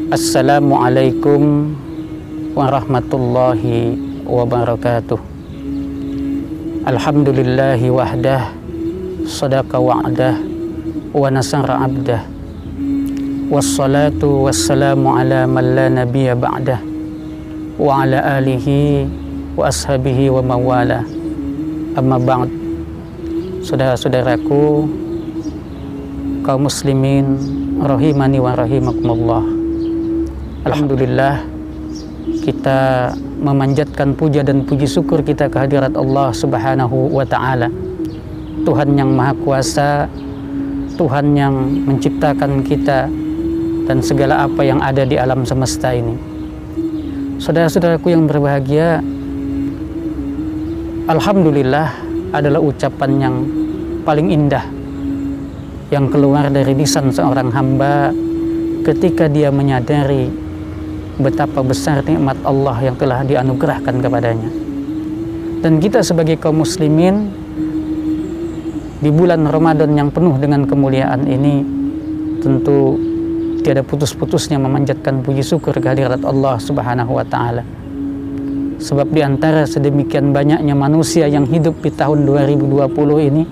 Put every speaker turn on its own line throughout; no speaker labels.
Assalamualaikum warahmatullahi wabarakatuh. Alhamdulillahi wahdah, sadaqa wa'dah, wa nasara abdah, wassalatu wassalamu ala man la nabiyya ba'dah, wa ala alihi wa ashabihi wa mawala. Amma ba'd. Saudara-saudaraku kaum muslimin rahimani wa rahimakumullah, alhamdulillah, kita memanjatkan puja dan puji syukur kita kehadirat Allah Subhanahu wa Ta'ala, Tuhan yang Maha Kuasa, Tuhan yang menciptakan kita dan segala apa yang ada di alam semesta ini. Saudara-saudaraku yang berbahagia, alhamdulillah adalah ucapan yang paling indah yang keluar dari lisan seorang hamba ketika dia menyadari betapa besar nikmat Allah yang telah dianugerahkan kepadanya. Dan kita sebagai kaum muslimin di bulan Ramadan yang penuh dengan kemuliaan ini tentu tiada putus-putusnya memanjatkan puji syukur kehadirat Allah Subhanahu wa Ta'ala. Sebab di antara sedemikian banyaknya manusia yang hidup di tahun 2020 ini,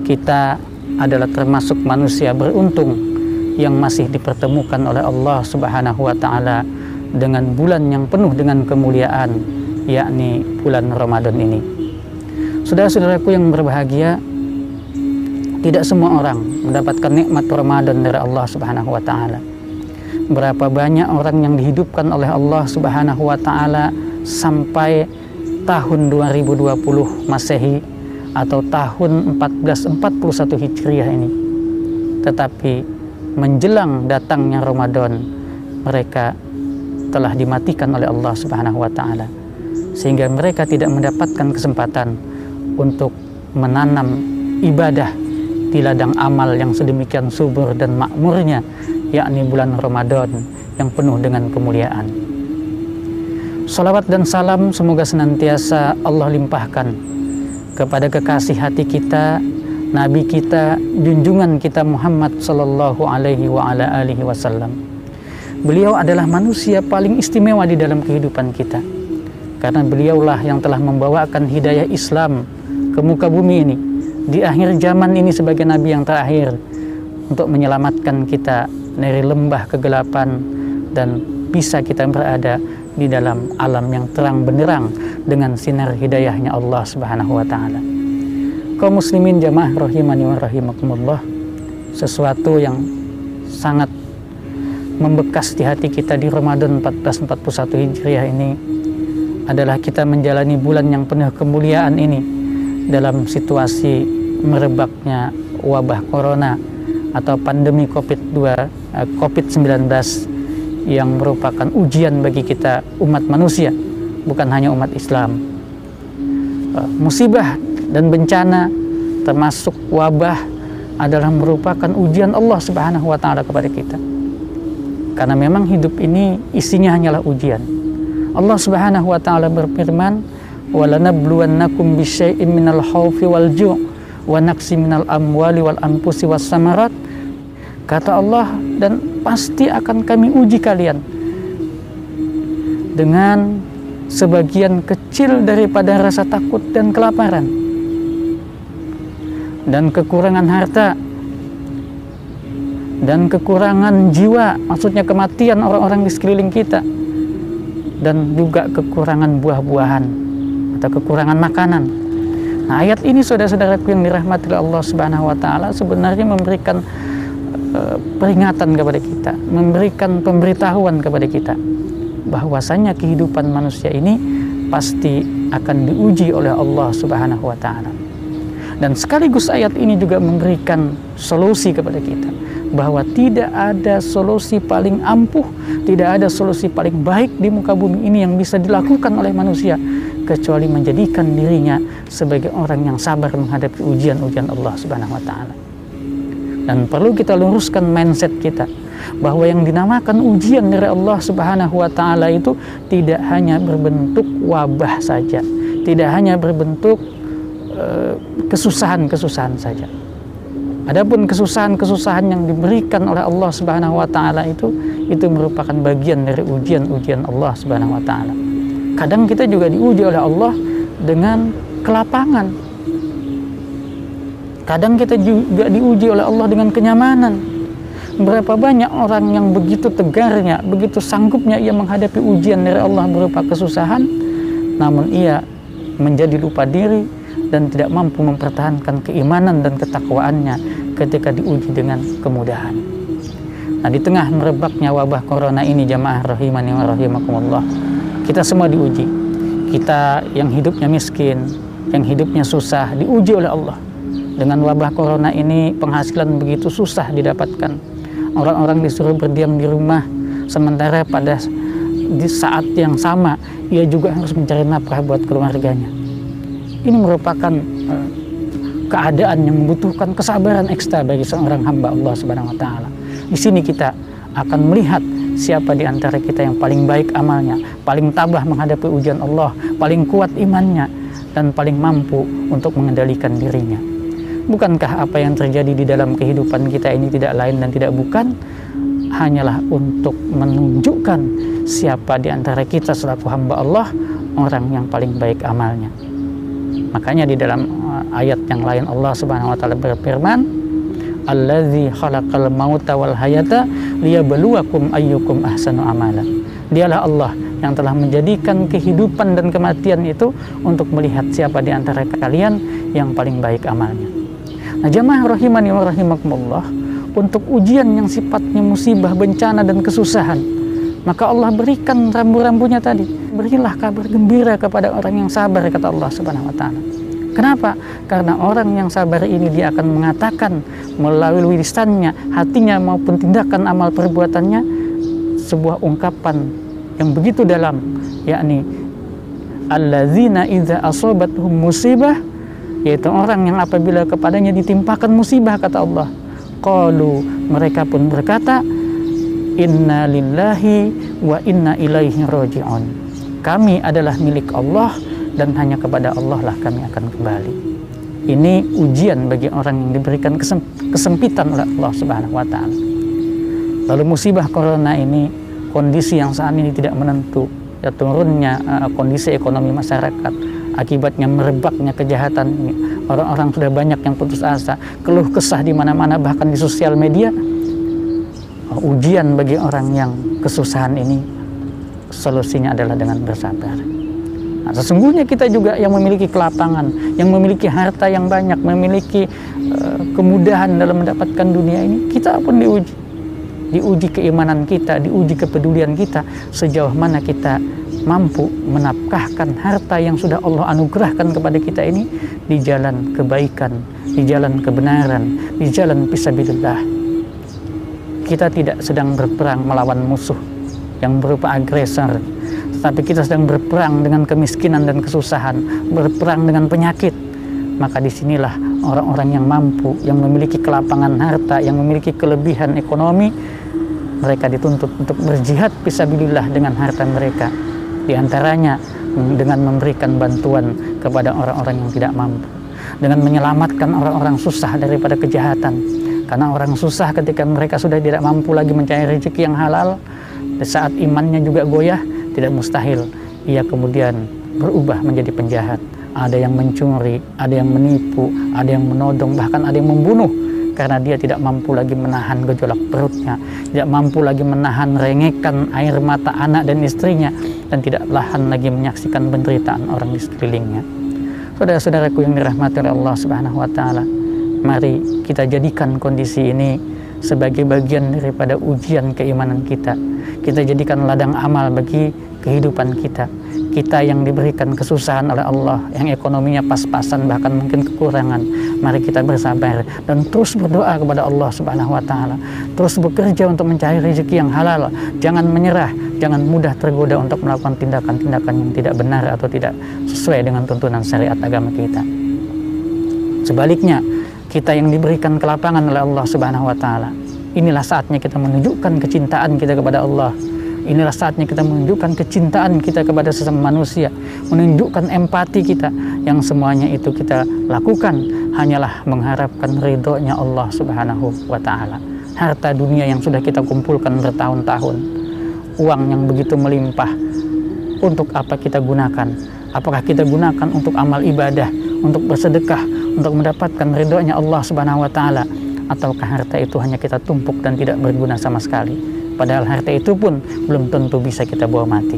kita adalah termasuk manusia beruntung yang masih dipertemukan oleh Allah Subhanahu wa Ta'ala dengan bulan yang penuh dengan kemuliaan, yakni bulan Ramadan ini. Saudara-saudaraku yang berbahagia, tidak semua orang mendapatkan nikmat Ramadan dari Allah Subhanahu wa Ta'ala. Berapa banyak orang yang dihidupkan oleh Allah Subhanahu wa Ta'ala sampai tahun 2020 Masehi atau tahun 1441 Hijriah ini, tetapi menjelang datangnya Ramadan mereka telah dimatikan oleh Allah Subhanahu wa Ta'ala, sehingga mereka tidak mendapatkan kesempatan untuk menanam ibadah di ladang amal yang sedemikian subur dan makmurnya, yakni bulan Ramadan yang penuh dengan kemuliaan. Salawat dan salam semoga senantiasa Allah limpahkan kepada kekasih hati kita, Nabi kita, junjungan kita Muhammad sallallahu alaihi wa ala alihi wasallam. Beliau adalah manusia paling istimewa di dalam kehidupan kita, karena beliaulah yang telah membawakan hidayah Islam ke muka bumi ini di akhir zaman ini sebagai Nabi yang terakhir, untuk menyelamatkan kita dari lembah kegelapan dan bisa kita berada di dalam alam yang terang benderang dengan sinar hidayahnya Allah Subhanahu wa Ta'ala. Kaum muslimin jamaah rahimani wa rahimakumullah, sesuatu yang sangat membekas di hati kita di Ramadan 1441 Hijriah ini adalah kita menjalani bulan yang penuh kemuliaan ini dalam situasi merebaknya wabah corona atau pandemi COVID-19 yang merupakan ujian bagi kita umat manusia, bukan hanya umat Islam. Musibah dan bencana termasuk wabah adalah merupakan ujian Allah Subhanahu wa Ta'ala kepada kita, karena memang hidup ini isinya hanyalah ujian. Allah Subhanahu wa Ta'ala berfirman, "Walanabluwannakum bisyai'in minal khaufi wal ju' wa naqsi minal amwali wal anfusi was samarat." Kata Allah, dan pasti akan kami uji kalian dengan sebagian kecil daripada rasa takut dan kelaparan dan kekurangan harta dan kekurangan jiwa, maksudnya kematian orang-orang di sekeliling kita, dan juga kekurangan buah-buahan atau kekurangan makanan. Nah, ayat ini saudara-saudaraku yang dirahmati Allah Subhanahu wa Ta'ala sebenarnya memberikan peringatan kepada kita, memberikan pemberitahuan kepada kita bahwasanya kehidupan manusia ini pasti akan diuji oleh Allah Subhanahu wa Ta'ala. Dan sekaligus ayat ini juga memberikan solusi kepada kita, bahwa tidak ada solusi paling ampuh, tidak ada solusi paling baik di muka bumi ini yang bisa dilakukan oleh manusia kecuali menjadikan dirinya sebagai orang yang sabar menghadapi ujian-ujian Allah Subhanahu wa Ta'ala. Dan perlu kita luruskan mindset kita bahwa yang dinamakan ujian dari Allah Subhanahu wa Ta'ala itu tidak hanya berbentuk wabah saja, tidak hanya berbentuk kesusahan-kesusahan saja. Adapun kesusahan-kesusahan yang diberikan oleh Allah Subhanahu wa taala itu merupakan bagian dari ujian-ujian Allah Subhanahu wa taala. Kadang kita juga diuji oleh Allah dengan kelapangan. Kadang kita juga diuji oleh Allah dengan kenyamanan. Berapa banyak orang yang begitu tegarnya, begitu sanggupnya ia menghadapi ujian dari Allah berupa kesusahan, namun ia menjadi lupa diri dan tidak mampu mempertahankan keimanan dan ketakwaannya ketika diuji dengan kemudahan. Nah, di tengah merebaknya wabah corona ini, jamaah rahimani wa rahimakumullah, kita semua diuji. Kita yang hidupnya miskin, yang hidupnya susah, diuji oleh Allah. Dengan wabah corona ini penghasilan begitu susah didapatkan. Orang-orang disuruh berdiam di rumah, sementara di saat yang sama ia juga harus mencari nafkah buat keluarganya. Ini merupakan keadaan yang membutuhkan kesabaran ekstra bagi seorang hamba Allah Subhanahu wa taala. Di sini kita akan melihat siapa di antara kita yang paling baik amalnya, paling tabah menghadapi ujian Allah, paling kuat imannya, dan paling mampu untuk mengendalikan dirinya. Bukankah apa yang terjadi di dalam kehidupan kita ini tidak lain dan tidak bukan hanyalah untuk menunjukkan siapa di antara kita selaku hamba Allah orang yang paling baik amalnya. Makanya di dalam ayat yang lain Allah Subhanahu wa taala berfirman, "Allazi khalaqal mauta wal hayata liyabluwakum ayyukum ahsanu amala." Dialah Allah yang telah menjadikan kehidupan dan kematian itu untuk melihat siapa di antara kalian yang paling baik amalnya. Nah, jamaah rahimani wa rahimakumullah, untuk ujian yang sifatnya musibah, bencana dan kesusahan, maka Allah berikan rambu-rambunya tadi. Berilah kabar gembira kepada orang yang sabar, kata Allah Subhanahu wa taala. Kenapa? Karena orang yang sabar ini dia akan mengatakan melalui lisannya, hatinya maupun tindakan amal perbuatannya sebuah ungkapan yang begitu dalam, yakni alladzina idza asabatuhum musibah, yaitu orang yang apabila kepadanya ditimpakan musibah, kata Allah, qalu, mereka pun berkata, inna lillahi wa inna ilaihi raji'un. Kami adalah milik Allah dan hanya kepada Allah lah kami akan kembali. Ini ujian bagi orang yang diberikan kesempitan oleh Allah Subhanahu wa taala. Lalu musibah corona ini, kondisi yang saat ini tidak menentu, ya, turunnya kondisi ekonomi masyarakat, akibatnya merebaknya kejahatan ini. Orang-orang sudah banyak yang putus asa, keluh kesah di mana-mana, bahkan di sosial media. Ujian bagi orang yang kesusahan ini, solusinya adalah dengan bersabar. Nah, sesungguhnya kita juga yang memiliki kelapangan, yang memiliki harta yang banyak, memiliki kemudahan dalam mendapatkan dunia ini, kita pun diuji. Diuji keimanan kita, diuji kepedulian kita, sejauh mana kita mampu menafkahkan harta yang sudah Allah anugerahkan kepada kita ini di jalan kebaikan, di jalan kebenaran, di jalan fisabilillah. Kita tidak sedang berperang melawan musuh yang berupa agresor, tetapi kita sedang berperang dengan kemiskinan dan kesusahan, berperang dengan penyakit. Maka disinilah orang-orang yang mampu, yang memiliki kelapangan harta, yang memiliki kelebihan ekonomi, mereka dituntut untuk berjihad fisabilillah dengan harta mereka. Di antaranya dengan memberikan bantuan kepada orang-orang yang tidak mampu, dengan menyelamatkan orang-orang susah daripada kejahatan. Karena orang susah ketika mereka sudah tidak mampu lagi mencari rezeki yang halal, di saat imannya juga goyah, tidak mustahil ia kemudian berubah menjadi penjahat. Ada yang mencuri, ada yang menipu, ada yang menodong, bahkan ada yang membunuh, karena dia tidak mampu lagi menahan gejolak perutnya, tidak mampu lagi menahan rengekan air mata anak dan istrinya, dan tidak tahan lagi menyaksikan penderitaan orang di sekelilingnya. Saudara-saudaraku yang dirahmati oleh Allah Subhanahu wa taala, mari kita jadikan kondisi ini sebagai bagian daripada ujian keimanan kita. Kita jadikan ladang amal bagi kehidupan kita. Kita yang diberikan kesusahan oleh Allah, yang ekonominya pas-pasan bahkan mungkin kekurangan, mari kita bersabar dan terus berdoa kepada Allah Subhanahu wa taala. Terus bekerja untuk mencari rezeki yang halal. Jangan menyerah, jangan mudah tergoda untuk melakukan tindakan-tindakan yang tidak benar atau tidak sesuai dengan tuntunan syariat agama kita. Sebaliknya, kita yang diberikan kelapangan oleh Allah Subhanahu wa taala, inilah saatnya kita menunjukkan kecintaan kita kepada Allah. Inilah saatnya kita menunjukkan kecintaan kita kepada sesama manusia, menunjukkan empati kita, yang semuanya itu kita lakukan hanyalah mengharapkan ridhonya Allah Subhanahu wa Ta'ala. Harta dunia yang sudah kita kumpulkan bertahun-tahun, uang yang begitu melimpah, untuk apa kita gunakan? Apakah kita gunakan untuk amal ibadah, untuk bersedekah, untuk mendapatkan ridhonya Allah Subhanahu wa Ta'ala, ataukah harta itu hanya kita tumpuk dan tidak berguna sama sekali? Padahal harta itu pun belum tentu bisa kita bawa mati.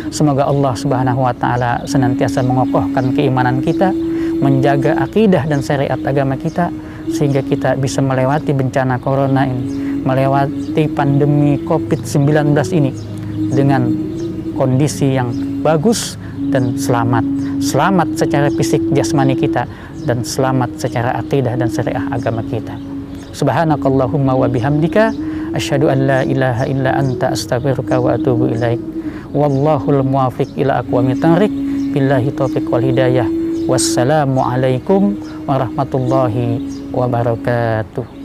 Semoga Allah Subhanahu wa Ta'ala senantiasa mengokohkan keimanan kita, menjaga akidah dan syariat agama kita, sehingga kita bisa melewati bencana corona ini, melewati pandemi COVID-19 ini dengan kondisi yang bagus dan selamat. Selamat secara fisik jasmani kita, dan selamat secara akidah dan syariah agama kita. Subhanakallahumma wa bihamdika asyhadu an la ilaha illa anta astaghfiruka wa atubu ilaik. Wallahul muwaffiq ila aqwamit thariq. Billahi taufiq wal hidayah. Wassalamu alaikum warahmatullahi wabarakatuh.